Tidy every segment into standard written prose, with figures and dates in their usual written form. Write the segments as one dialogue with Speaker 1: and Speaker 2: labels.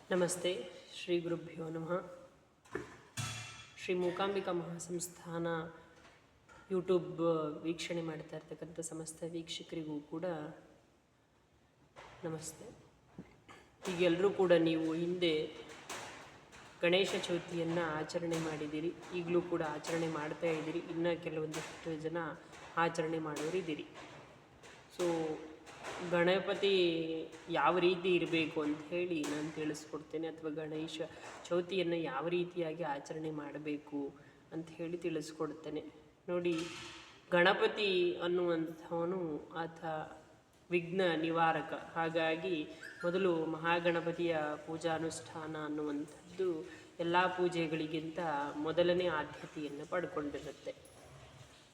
Speaker 1: ನಮಸ್ತೆ. ಶ್ರೀ ಗುರುಭ್ಯೋ ನಮಃ. ಶ್ರೀ ಮೂಕಾಂಬಿಕಾ ಮಹಾಸಂಸ್ಥಾನ ಯೂಟ್ಯೂಬ್ ವೀಕ್ಷಣೆ ಮಾಡ್ತಾ ಇರ್ತಕ್ಕಂಥ ಸಮಸ್ತ ವೀಕ್ಷಕರಿಗೂ ಕೂಡ ನಮಸ್ತೆ. ಈಗೆಲ್ಲರೂ ಕೂಡ ನೀವು ಹಿಂದೆ ಗಣೇಶ ಚೌತಿಯನ್ನು ಆಚರಣೆ ಮಾಡಿದ್ದೀರಿ, ಈಗಲೂ ಕೂಡ ಆಚರಣೆ ಮಾಡ್ತಾ ಇದ್ದೀರಿ. ಇನ್ನು ಕೆಲವೊಂದಿಷ್ಟು ಜನ ಆಚರಣೆ ಮಾಡೋರಿದ್ದೀರಿ. ಸೊ ಗಣಪತಿ ಯಾವ ರೀತಿ ಇರಬೇಕು ಅಂತ ಹೇಳಿ ನಾನು ತಿಳಿಸ್ಕೊಡ್ತೇನೆ, ಅಥವಾ ಗಣೇಶ ಚೌತಿಯನ್ನು ಯಾವ ರೀತಿಯಾಗಿ ಆಚರಣೆ ಮಾಡಬೇಕು ಅಂತ ಹೇಳಿ ತಿಳಿಸ್ಕೊಡ್ತೇನೆ. ನೋಡಿ, ಗಣಪತಿ ಅನ್ನುವಂಥವನು ಆತ ವಿಘ್ನ ನಿವಾರಕ. ಹಾಗಾಗಿ ಮೊದಲು ಮಹಾಗಣಪತಿಯ ಪೂಜಾನುಷ್ಠಾನ ಅನ್ನುವಂಥದ್ದು ಎಲ್ಲ ಪೂಜೆಗಳಿಗಿಂತ ಮೊದಲನೇ ಆದ್ಯತೆಯನ್ನು ಪಡ್ಕೊಂಡಿರುತ್ತೆ.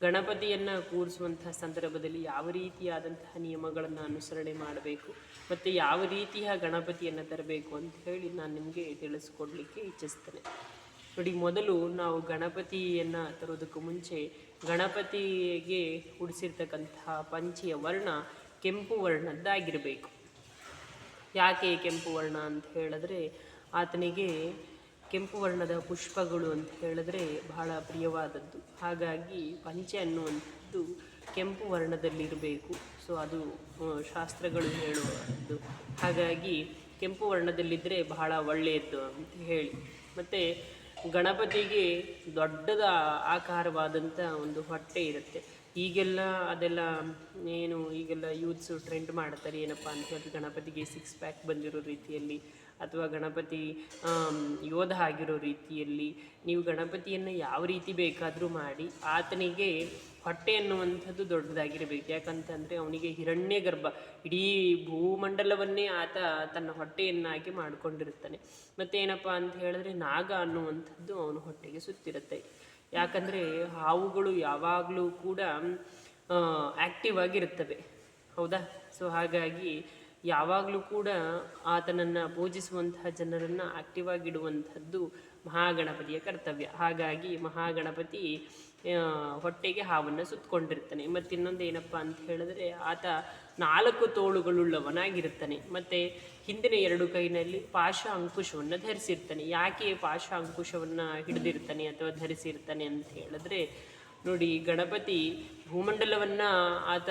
Speaker 1: ಗಣಪತಿಯನ್ನು ಕೂರಿಸುವಂತಹ ಸಂದರ್ಭದಲ್ಲಿ ಯಾವ ರೀತಿಯಾದಂತಹ ನಿಯಮಗಳನ್ನು ಅನುಸರಣೆ ಮಾಡಬೇಕು ಮತ್ತು ಯಾವ ರೀತಿಯ ಗಣಪತಿಯನ್ನು ತರಬೇಕು ಅಂತ ಹೇಳಿ ನಾನು ನಿಮಗೆ ತಿಳಿಸ್ಕೊಡ್ಲಿಕ್ಕೆ ಇಚ್ಛಿಸ್ತೇನೆ. ನೋಡಿ, ಮೊದಲು ನಾವು ಗಣಪತಿಯನ್ನು ತರೋದಕ್ಕೂ ಮುಂಚೆ ಗಣಪತಿಗೆ ಉಡಿಸಿರ್ತಕ್ಕಂತಹ ಪಂಚೆಯ ವರ್ಣ ಕೆಂಪು ವರ್ಣದ್ದಾಗಿರಬೇಕು. ಯಾಕೆ ಕೆಂಪು ವರ್ಣ ಅಂತ ಹೇಳಿದ್ರೆ, ಆತನಿಗೆ ಕೆಂಪು ವರ್ಣದ ಪುಷ್ಪಗಳು ಅಂತ ಹೇಳಿದ್ರೆ ಬಹಳ ಪ್ರಿಯವಾದದ್ದು. ಹಾಗಾಗಿ ಪಂಚೆ ಅನ್ನುವಂಥದ್ದು ಕೆಂಪು ವರ್ಣದಲ್ಲಿರಬೇಕು. ಸೊ ಅದು ಶಾಸ್ತ್ರಗಳು ಹೇಳುವಂಥದ್ದು. ಹಾಗಾಗಿ ಕೆಂಪು ವರ್ಣದಲ್ಲಿದ್ದರೆ ಬಹಳ ಒಳ್ಳೆಯದು ಅಂತ ಹೇಳಿ. ಮತ್ತು ಗಣಪತಿಗೆ ದೊಡ್ಡದ ಆಕಾರವಾದಂಥ ಒಂದು ಹೊಟ್ಟೆ ಇರುತ್ತೆ. ಈಗೆಲ್ಲ ಅದೆಲ್ಲ ಈಗೆಲ್ಲ ಯೂತ್ಸು ಟ್ರೆಂಡ್ ಮಾಡ್ತಾರೆ. ಏನಪ್ಪ ಅಂತ ಹೇಳಿದ್ರೆ, ಗಣಪತಿಗೆ 6 ಪ್ಯಾಕ್ ಬಂದಿರೋ ರೀತಿಯಲ್ಲಿ ಅಥವಾ ಗಣಪತಿ ಯೋಧ ಆಗಿರೋ ರೀತಿಯಲ್ಲಿ ನೀವು ಗಣಪತಿಯನ್ನು ಯಾವ ರೀತಿ ಬೇಕಾದರೂ ಮಾಡಿ, ಆತನಿಗೆ ಹೊಟ್ಟೆ ಅನ್ನುವಂಥದ್ದು ದೊಡ್ಡದಾಗಿರಬೇಕು. ಯಾಕಂತಂದರೆ ಅವನಿಗೆ ಹಿರಣ್ಯ ಗರ್ಭ, ಇಡೀ ಭೂಮಂಡಲವನ್ನೇ ಆತ ತನ್ನ ಹೊಟ್ಟೆಯನ್ನಾಗಿ ಮಾಡಿಕೊಂಡಿರ್ತಾನೆ. ಮತ್ತೇನಪ್ಪ ಅಂತ ಹೇಳಿದ್ರೆ, ನಾಗ ಅನ್ನುವಂಥದ್ದು ಅವನ ಹೊಟ್ಟೆಗೆ ಸುತ್ತಿರುತ್ತೆ. ಯಾಕಂದರೆ ಹಾವುಗಳು ಯಾವಾಗಲೂ ಕೂಡ ಆ್ಯಕ್ಟಿವ್ ಆಗಿರುತ್ತವೆ, ಹೌದಾ? ಸೊ ಹಾಗಾಗಿ ಯಾವಾಗಲೂ ಕೂಡ ಆತನನ್ನು ಪೂಜಿಸುವಂತಹ ಜನರನ್ನು ಆಕ್ಟಿವ್ ಆಗಿಡುವಂಥದ್ದು ಮಹಾಗಣಪತಿಯ ಕರ್ತವ್ಯ. ಹಾಗಾಗಿ ಮಹಾಗಣಪತಿ ಹೊಟ್ಟೆಗೆ ಹಾವನ್ನು ಸುತ್ತಕೊಂಡಿರ್ತಾನೆ. ಮತ್ತು ಇನ್ನೊಂದು ಏನಪ್ಪ ಅಂತ ಹೇಳಿದ್ರೆ, ಆತ 4 ತೋಳುಗಳುಳ್ಳವನಾಗಿರ್ತಾನೆ. ಮತ್ತು ಹಿಂದಿನ 2 ಕೈನಲ್ಲಿ ಪಾಶ ಅಂಕುಶವನ್ನು ಧರಿಸಿರ್ತಾನೆ. ಯಾಕೆ ಪಾಶ ಅಂಕುಶವನ್ನು ಹಿಡಿದಿರ್ತಾನೆ ಅಥವಾ ಧರಿಸಿರ್ತಾನೆ ಅಂತ ಹೇಳಿದ್ರೆ, ನೋಡಿ, ಗಣಪತಿ ಭೂಮಂಡಲವನ್ನು ಆತ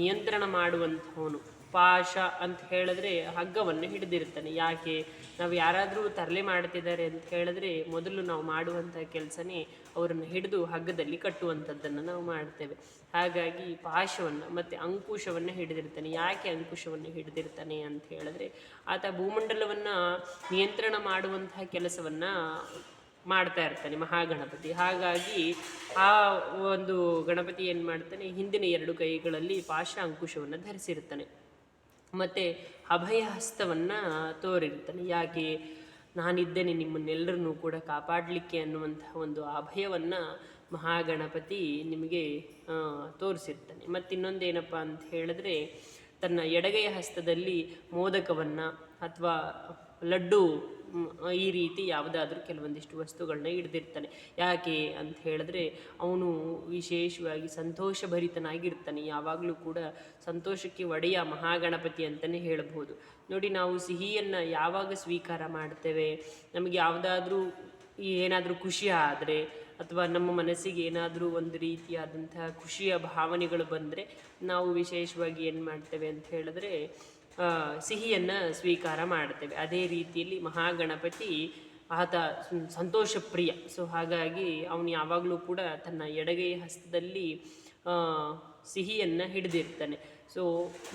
Speaker 1: ನಿಯಂತ್ರಣ ಮಾಡುವಂಥವನು. ಪಾಶ ಅಂತ ಹೇಳಿದ್ರೆ ಹಗ್ಗವನ್ನು ಹಿಡಿದಿರ್ತಾನೆ. ಯಾಕೆ? ನಾವು ಯಾರಾದರೂ ತರಲೆ ಮಾಡ್ತಿದ್ದಾರೆ ಅಂತ ಹೇಳಿದ್ರೆ ಮೊದಲು ನಾವು ಮಾಡುವಂಥ ಕೆಲಸನೇ ಅವರನ್ನು ಹಿಡಿದು ಹಗ್ಗದಲ್ಲಿ ಕಟ್ಟುವಂಥದ್ದನ್ನು ನಾವು ಮಾಡ್ತೇವೆ. ಹಾಗಾಗಿ ಪಾಶವನ್ನು ಮತ್ತು ಅಂಕುಶವನ್ನು ಹಿಡಿದಿರ್ತಾನೆ. ಯಾಕೆ ಅಂಕುಶವನ್ನು ಹಿಡಿದಿರ್ತಾನೆ ಅಂತ ಹೇಳಿದ್ರೆ, ಆತ ಭೂಮಂಡಲವನ್ನು ನಿಯಂತ್ರಣ ಮಾಡುವಂತಹ ಕೆಲಸವನ್ನು ಮಾಡ್ತಾ ಇರ್ತಾನೆ ಮಹಾಗಣಪತಿ. ಹಾಗಾಗಿ ಆ ಒಂದು ಗಣಪತಿ ಏನು ಮಾಡ್ತಾನೆ, ಹಿಂದಿನ 2 ಕೈಗಳಲ್ಲಿ ಪಾಶ ಅಂಕುಶವನ್ನು ಧರಿಸಿರ್ತಾನೆ. ಮತ್ತು ಅಭಯ ಹಸ್ತವನ್ನು ತೋರಿರ್ತಾನೆ. ಯಾಕೆ? ನಾನಿದ್ದೇನೆ ನಿಮ್ಮನ್ನೆಲ್ಲರನ್ನೂ ಕೂಡ ಕಾಪಾಡಲಿಕ್ಕೆ ಅನ್ನುವಂತಹ ಒಂದು ಅಭಯವನ್ನು ಮಹಾಗಣಪತಿ ನಿಮಗೆ ತೋರಿಸಿರ್ತಾನೆ. ಮತ್ತಿನ್ನೊಂದೇನಪ್ಪ ಅಂತ ಹೇಳಿದ್ರೆ, ತನ್ನ ಎಡಗೈಯ ಹಸ್ತದಲ್ಲಿ ಮೋದಕವನ್ನು ಅಥವಾ ಲಡ್ಡು ಈ ರೀತಿ ಯಾವುದಾದ್ರೂ ಕೆಲವೊಂದಿಷ್ಟು ವಸ್ತುಗಳನ್ನ ಹಿಡ್ದಿರ್ತಾನೆ. ಯಾಕೆ ಅಂತ ಹೇಳಿದ್ರೆ, ಅವನು ವಿಶೇಷವಾಗಿ ಸಂತೋಷಭರಿತನಾಗಿರ್ತಾನೆ. ಯಾವಾಗಲೂ ಕೂಡ ಸಂತೋಷಕ್ಕೆ ಒಡೆಯ ಮಹಾಗಣಪತಿ ಅಂತಲೇ ಹೇಳ್ಬೋದು. ನೋಡಿ, ನಾವು ಸಿಹಿಯನ್ನು ಯಾವಾಗ ಸ್ವೀಕಾರ ಮಾಡ್ತೇವೆ, ನಮಗೆ ಯಾವುದಾದ್ರೂ ಏನಾದರೂ ಖುಷಿ ಆದರೆ ಅಥವಾ ನಮ್ಮ ಮನಸ್ಸಿಗೆ ಏನಾದರೂ ಒಂದು ರೀತಿಯಾದಂತಹ ಖುಷಿಯ ಭಾವನೆಗಳು ಬಂದರೆ ನಾವು ವಿಶೇಷವಾಗಿ ಏನು ಮಾಡ್ತೇವೆ ಅಂತ ಹೇಳಿದ್ರೆ ಸಿಹಿಯನ್ನು ಸ್ವೀಕಾರ ಮಾಡ್ತೇವೆ. ಅದೇ ರೀತಿಯಲ್ಲಿ ಮಹಾಗಣಪತಿ ಆತ ಸಂತೋಷ ಪ್ರಿಯ. ಸೊ ಹಾಗಾಗಿ ಅವನು ಯಾವಾಗಲೂ ಕೂಡ ತನ್ನ ಎಡಗೈ ಹಸ್ತದಲ್ಲಿ ಸಿಹಿಯನ್ನು ಹಿಡಿದಿರ್ತಾನೆ. ಸೊ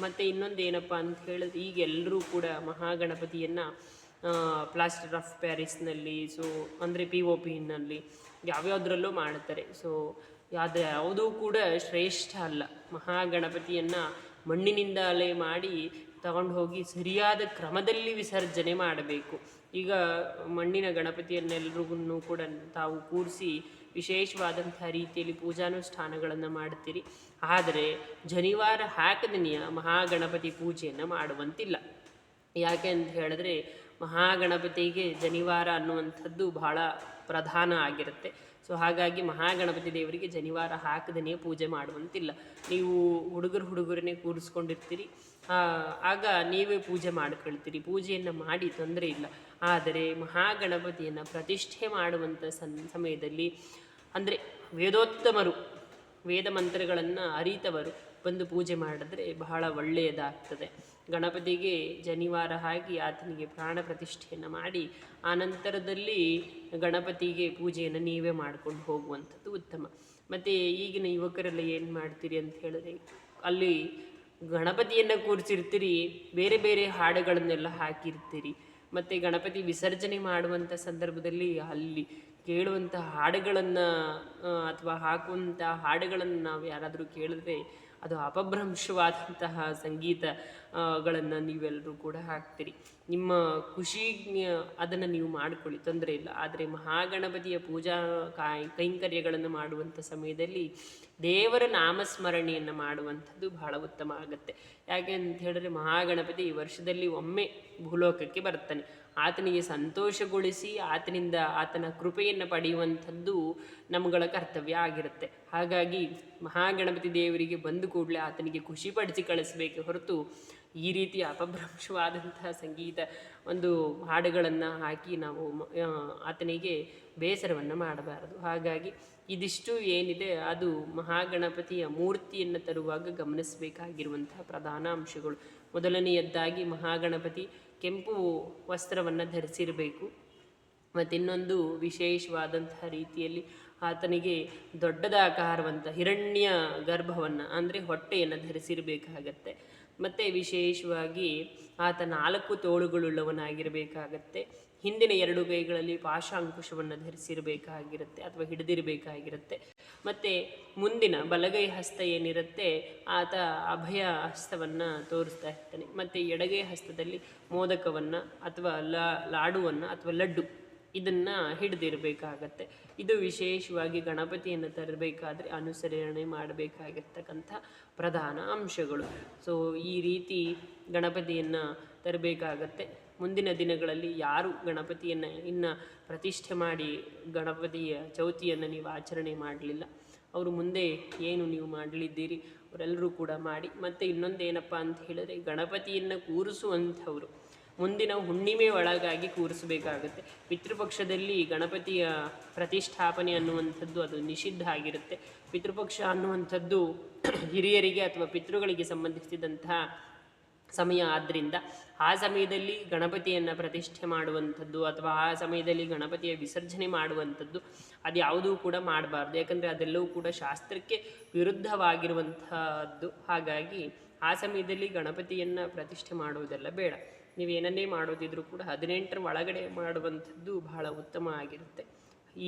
Speaker 1: ಮತ್ತು ಇನ್ನೊಂದು ಏನಪ್ಪ ಅಂತ ಹೇಳಿದ್ರೆ, ಈಗ ಎಲ್ಲರೂ ಕೂಡ ಮಹಾಗಣಪತಿಯನ್ನು ಪ್ಲಾಸ್ಟರ್ ಆಫ್ ಪ್ಯಾರಿಸ್ನಲ್ಲಿ, ಸೊ ಅಂದರೆ POPನಲ್ಲಿ ಯಾವ್ಯಾವುದ್ರಲ್ಲೂ ಮಾಡ್ತಾರೆ. ಸೊ ಅದು ಯಾವುದೂ ಕೂಡ ಶ್ರೇಷ್ಠ ಅಲ್ಲ. ಮಹಾಗಣಪತಿಯನ್ನು ಮಣ್ಣಿನಿಂದಲೇ ಮಾಡಿ ತಗೊಂಡು ಹೋಗಿ ಸರಿಯಾದ ಕ್ರಮದಲ್ಲಿ ವಿಸರ್ಜನೆ ಮಾಡಬೇಕು. ಈಗ ಮಣ್ಣಿನ ಗಣಪತಿಯನ್ನೆಲ್ಲರಿಗೂ ಕೂಡ ತಾವು ಕೂರಿಸಿ ವಿಶೇಷವಾದಂಥ ರೀತಿಯಲ್ಲಿ ಪೂಜಾನುಷ್ಠಾನಗಳನ್ನು ಮಾಡ್ತೀರಿ. ಆದರೆ ಜನಿವಾರ ಹಾಕದನೆಯ ಮಹಾಗಣಪತಿ ಪೂಜೆಯನ್ನು ಮಾಡುವಂತಿಲ್ಲ. ಯಾಕೆ ಅಂತ ಹೇಳಿದ್ರೆ, ಮಹಾಗಣಪತಿಗೆ ಜನಿವಾರ ಅನ್ನುವಂಥದ್ದು ಬಹಳ ಪ್ರಧಾನ ಆಗಿರುತ್ತೆ. ಸೊ ಹಾಗಾಗಿ ಮಹಾಗಣಪತಿ ದೇವರಿಗೆ ಜನಿವಾರ ಹಾಕದೇ ಪೂಜೆ ಮಾಡುವಂತಿಲ್ಲ. ನೀವು ಹುಡುಗರನ್ನೇ ಕೂರಿಸ್ಕೊಂಡಿರ್ತೀರಿ, ಆಗ ನೀವೇ ಪೂಜೆ ಮಾಡ್ಕೊಳ್ತೀರಿ, ಪೂಜೆಯನ್ನು ಮಾಡಿ ತೊಂದರೆ ಇಲ್ಲ. ಆದರೆ ಮಹಾಗಣಪತಿಯನ್ನು ಪ್ರತಿಷ್ಠೆ ಮಾಡುವಂಥ ಸಮಯದಲ್ಲಿ ಅಂದರೆ ವೇದೋತ್ತಮರು, ವೇದ ಮಂತ್ರಗಳನ್ನು ಅರಿತವರು ಬಂದು ಪೂಜೆ ಮಾಡಿದ್ರೆ ಬಹಳ ಒಳ್ಳೆಯದಾಗ್ತದೆ. ಗಣಪತಿಗೆ ಜನಿವಾರ ಹಾಕಿ ಆತನಿಗೆ ಪ್ರಾಣ ಪ್ರತಿಷ್ಠೆಯನ್ನು ಮಾಡಿ ಆನಂತರದಲ್ಲಿ ಗಣಪತಿಗೆ ಪೂಜೆಯನ್ನು ನೀವೇ ಮಾಡ್ಕೊಂಡು ಹೋಗುವಂಥದ್ದು ಉತ್ತಮ. ಮತ್ತು ಈಗಿನ ಯುವಕರೆಲ್ಲ ಏನು ಮಾಡ್ತೀರಿ ಅಂತ ಹೇಳಿದ್ರೆ, ಅಲ್ಲಿ ಗಣಪತಿಯನ್ನು ಕೂರಿಸಿರ್ತೀರಿ, ಬೇರೆ ಬೇರೆ ಹಾಡುಗಳನ್ನೆಲ್ಲ ಹಾಕಿರ್ತೀರಿ. ಮತ್ತು ಗಣಪತಿ ವಿಸರ್ಜನೆ ಮಾಡುವಂಥ ಸಂದರ್ಭದಲ್ಲಿ ಅಲ್ಲಿ ಕೇಳುವಂಥ ಹಾಡುಗಳನ್ನು ಅಥವಾ ಹಾಕುವಂಥ ಹಾಡುಗಳನ್ನು ನಾವು ಯಾರಾದರೂ ಕೇಳಿದ್ರೆ ಅದು ಅಪಭ್ರಂಶವಾದಂತಹ ಸಂಗೀತಗಳನ್ನು ನೀವೆಲ್ಲರೂ ಕೂಡ ಹಾಕ್ತೀರಿ. ನಿಮ್ಮ ಖುಷಿ ಅದನ್ನು ನೀವು ಮಾಡಿಕೊಳ್ಳಿ, ತೊಂದರೆ ಇಲ್ಲ. ಆದರೆ ಮಹಾಗಣಪತಿಯ ಪೂಜಾ ಕೈಂಕರ್ಯಗಳನ್ನು ಮಾಡುವಂಥ ಸಮಯದಲ್ಲಿ ದೇವರ ನಾಮಸ್ಮರಣೆಯನ್ನು ಮಾಡುವಂಥದ್ದು ಬಹಳ ಉತ್ತಮ ಆಗುತ್ತೆ. ಯಾಕೆ ಅಂತ ಹೇಳಿದ್ರೆ ಮಹಾಗಣಪತಿ ವರ್ಷದಲ್ಲಿ ಒಮ್ಮೆ ಭೂಲೋಕಕ್ಕೆ ಬರ್ತಾನೆ. ಆತನಿಗೆ ಸಂತೋಷಗೊಳಿಸಿ ಆತನಿಂದ ಆತನ ಕೃಪೆಯನ್ನು ಪಡೆಯುವಂಥದ್ದು ನಮ್ಮಗಳ ಕರ್ತವ್ಯ ಆಗಿರುತ್ತೆ. ಹಾಗಾಗಿ ಮಹಾಗಣಪತಿ ದೇವರಿಗೆ ಬಂದು ಕೂಡಲೇ ಆತನಿಗೆ ಖುಷಿಪಡಿಸಿ ಕಳಿಸಬೇಕೆ ಹೊರತು ಈ ರೀತಿಯ ಅಪಭ್ರಂಶವಾದಂತಹ ಸಂಗೀತ ಹಾಡುಗಳನ್ನು ಹಾಕಿ ನಾವು ಆತನಿಗೆ ಬೇಸರವನ್ನು ಮಾಡಬಾರದು. ಹಾಗಾಗಿ ಇದಿಷ್ಟು ಏನಿದೆ ಅದು ಮಹಾಗಣಪತಿಯ ಮೂರ್ತಿಯನ್ನು ತರುವಾಗ ಗಮನಿಸಬೇಕಾಗಿರುವಂತಹ ಪ್ರಧಾನ ಅಂಶಗಳು. ಮೊದಲನೆಯದ್ದಾಗಿ ಮಹಾಗಣಪತಿ ಕೆಂಪು ವಸ್ತ್ರವನ್ನು ಧರಿಸಿರಬೇಕು. ಮತ್ತಿನ್ನೊಂದು ವಿಶೇಷವಾದಂತಹ ರೀತಿಯಲ್ಲಿ ಆತನಿಗೆ ದೊಡ್ಡದಾಕಾರವಂಥ ಹಿರಣ್ಯ ಗರ್ಭವನ್ನು ಅಂದರೆ ಹೊಟ್ಟೆಯನ್ನು ಧರಿಸಿರಬೇಕಾಗತ್ತೆ. ಮತ್ತು ವಿಶೇಷವಾಗಿ ಆತ 4 ತೋಳುಗಳುಳ್ಳವನಾಗಿರಬೇಕಾಗತ್ತೆ. ಹಿಂದಿನ 2 ಕೈಗಳಲ್ಲಿ ಪಾಶಾಂಕುಶವನ್ನು ಧರಿಸಿರಬೇಕಾಗಿರುತ್ತೆ ಅಥವಾ ಹಿಡಿದಿರಬೇಕಾಗಿರುತ್ತೆ. ಮತ್ತು ಮುಂದಿನ ಬಲಗೈ ಹಸ್ತ ಏನಿರುತ್ತೆ ಆತ ಅಭಯ ಹಸ್ತವನ್ನು ತೋರಿಸ್ತಾ ಇರ್ತಾನೆ. ಮತ್ತು ಎಡಗೈ ಹಸ್ತದಲ್ಲಿ ಮೋದಕವನ್ನು ಅಥವಾ ಲಾಡುವನ್ನು ಅಥವಾ ಲಡ್ಡು ಇದನ್ನು ಹಿಡಿದಿರಬೇಕಾಗತ್ತೆ. ಇದು ವಿಶೇಷವಾಗಿ ಗಣಪತಿಯನ್ನು ತರಬೇಕಾದ್ರೆ ಅನುಸರಣೆ ಮಾಡಬೇಕಾಗಿರ್ತಕ್ಕಂಥ ಪ್ರಧಾನ ಅಂಶಗಳು. ಸೊ ಈ ರೀತಿ ಗಣಪತಿಯನ್ನು ತರಬೇಕಾಗತ್ತೆ. ಮುಂದಿನ ದಿನಗಳಲ್ಲಿ ಯಾರು ಗಣಪತಿಯನ್ನು ಇನ್ನು ಪ್ರತಿಷ್ಠೆ ಮಾಡಿ ಗಣಪತಿಯ ಚೌತಿಯನ್ನು ನೀವು ಆಚರಣೆ ಮಾಡಲಿಲ್ಲ, ಅವರು ಮುಂದೆ ಏನು ನೀವು ಮಾಡಲಿದ್ದೀರಿ ಅವರೆಲ್ಲರೂ ಕೂಡ ಮಾಡಿ. ಮತ್ತು ಇನ್ನೊಂದೇನಪ್ಪ ಅಂತ ಹೇಳಿದ್ರೆ ಗಣಪತಿಯನ್ನು ಕೂರಿಸುವಂಥವರು ಮುಂದಿನ ಹುಣ್ಣಿಮೆ ಒಳಗಾಗಿ ಕೂರಿಸಬೇಕಾಗುತ್ತೆ. ಪಿತೃಪಕ್ಷದಲ್ಲಿ ಗಣಪತಿಯ ಪ್ರತಿಷ್ಠಾಪನೆ ಅನ್ನುವಂಥದ್ದು ಅದು ನಿಷಿದ್ಧ ಆಗಿರುತ್ತೆ. ಪಿತೃಪಕ್ಷ ಅನ್ನುವಂಥದ್ದು ಹಿರಿಯರಿಗೆ ಅಥವಾ ಪಿತೃಗಳಿಗೆ ಸಂಬಂಧಿಸಿದಂತಹ ಸಮಯ ಆದ್ದರಿಂದ ಆ ಸಮಯದಲ್ಲಿ ಗಣಪತಿಯನ್ನು ಪ್ರತಿಷ್ಠೆ ಮಾಡುವಂಥದ್ದು ಅಥವಾ ಆ ಸಮಯದಲ್ಲಿ ಗಣಪತಿಯ ವಿಸರ್ಜನೆ ಮಾಡುವಂಥದ್ದು ಅದು ಯಾವುದೂ ಕೂಡ ಮಾಡಬಾರ್ದು. ಯಾಕಂದರೆ ಅದೆಲ್ಲವೂ ಕೂಡ ಶಾಸ್ತ್ರಕ್ಕೆ ವಿರುದ್ಧವಾಗಿರುವಂಥದ್ದು. ಹಾಗಾಗಿ ಆ ಸಮಯದಲ್ಲಿ ಗಣಪತಿಯನ್ನು ಪ್ರತಿಷ್ಠೆ ಮಾಡುವುದೆಲ್ಲ ಬೇಡ. ನೀವೇನನ್ನೇ ಮಾಡೋದಿದ್ರೂ ಕೂಡ 18ರ ಒಳಗಡೆ ಮಾಡುವಂಥದ್ದು ಬಹಳ ಉತ್ತಮ ಆಗಿರುತ್ತೆ.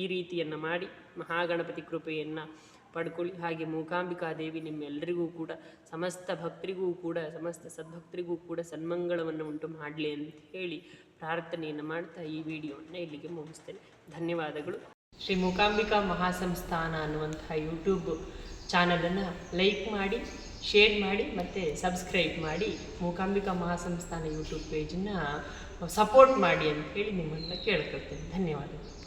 Speaker 1: ಈ ರೀತಿಯನ್ನು ಮಾಡಿ ಮಹಾಗಣಪತಿ ಕೃಪೆಯನ್ನು ಪಡ್ಕೊಳ್ಳಿ. ಹಾಗೆ ಮೂಕಾಂಬಿಕಾದೇವಿ ನಿಮ್ಮೆಲ್ಲರಿಗೂ ಕೂಡ ಸಮಸ್ತ ಭಕ್ತರಿಗೂ ಕೂಡ ಸಮಸ್ತ ಸದ್ಭಕ್ತರಿಗೂ ಕೂಡ ಸನ್ಮಂಗಳವನ್ನು ಉಂಟು ಮಾಡಲಿ ಅಂತ ಹೇಳಿ ಪ್ರಾರ್ಥನೆಯನ್ನು ಮಾಡ್ತಾ ಈ ವಿಡಿಯೋವನ್ನು ಇಲ್ಲಿಗೆ ಮುಗಿಸ್ತೇನೆ. ಧನ್ಯವಾದಗಳು. ಶ್ರೀ ಮೂಕಾಂಬಿಕಾ ಮಹಾಸಂಸ್ಥಾನ ಅನ್ನುವಂತಹ ಯೂಟ್ಯೂಬ್ ಚಾನಲನ್ನು ಲೈಕ್ ಮಾಡಿ, ಶೇರ್ ಮಾಡಿ ಮತ್ತು ಸಬ್ಸ್ಕ್ರೈಬ್ ಮಾಡಿ ಮೂಕಾಂಬಿಕಾ ಮಹಾಸಂಸ್ಥಾನ ಯೂಟ್ಯೂಬ್ ಪೇಜನ್ನು ಸಪೋರ್ಟ್ ಮಾಡಿ ಅಂತ ಹೇಳಿ ನಿಮ್ಮನ್ನು ಕೇಳ್ಕೊಳ್ತೇನೆ. ಧನ್ಯವಾದಗಳು.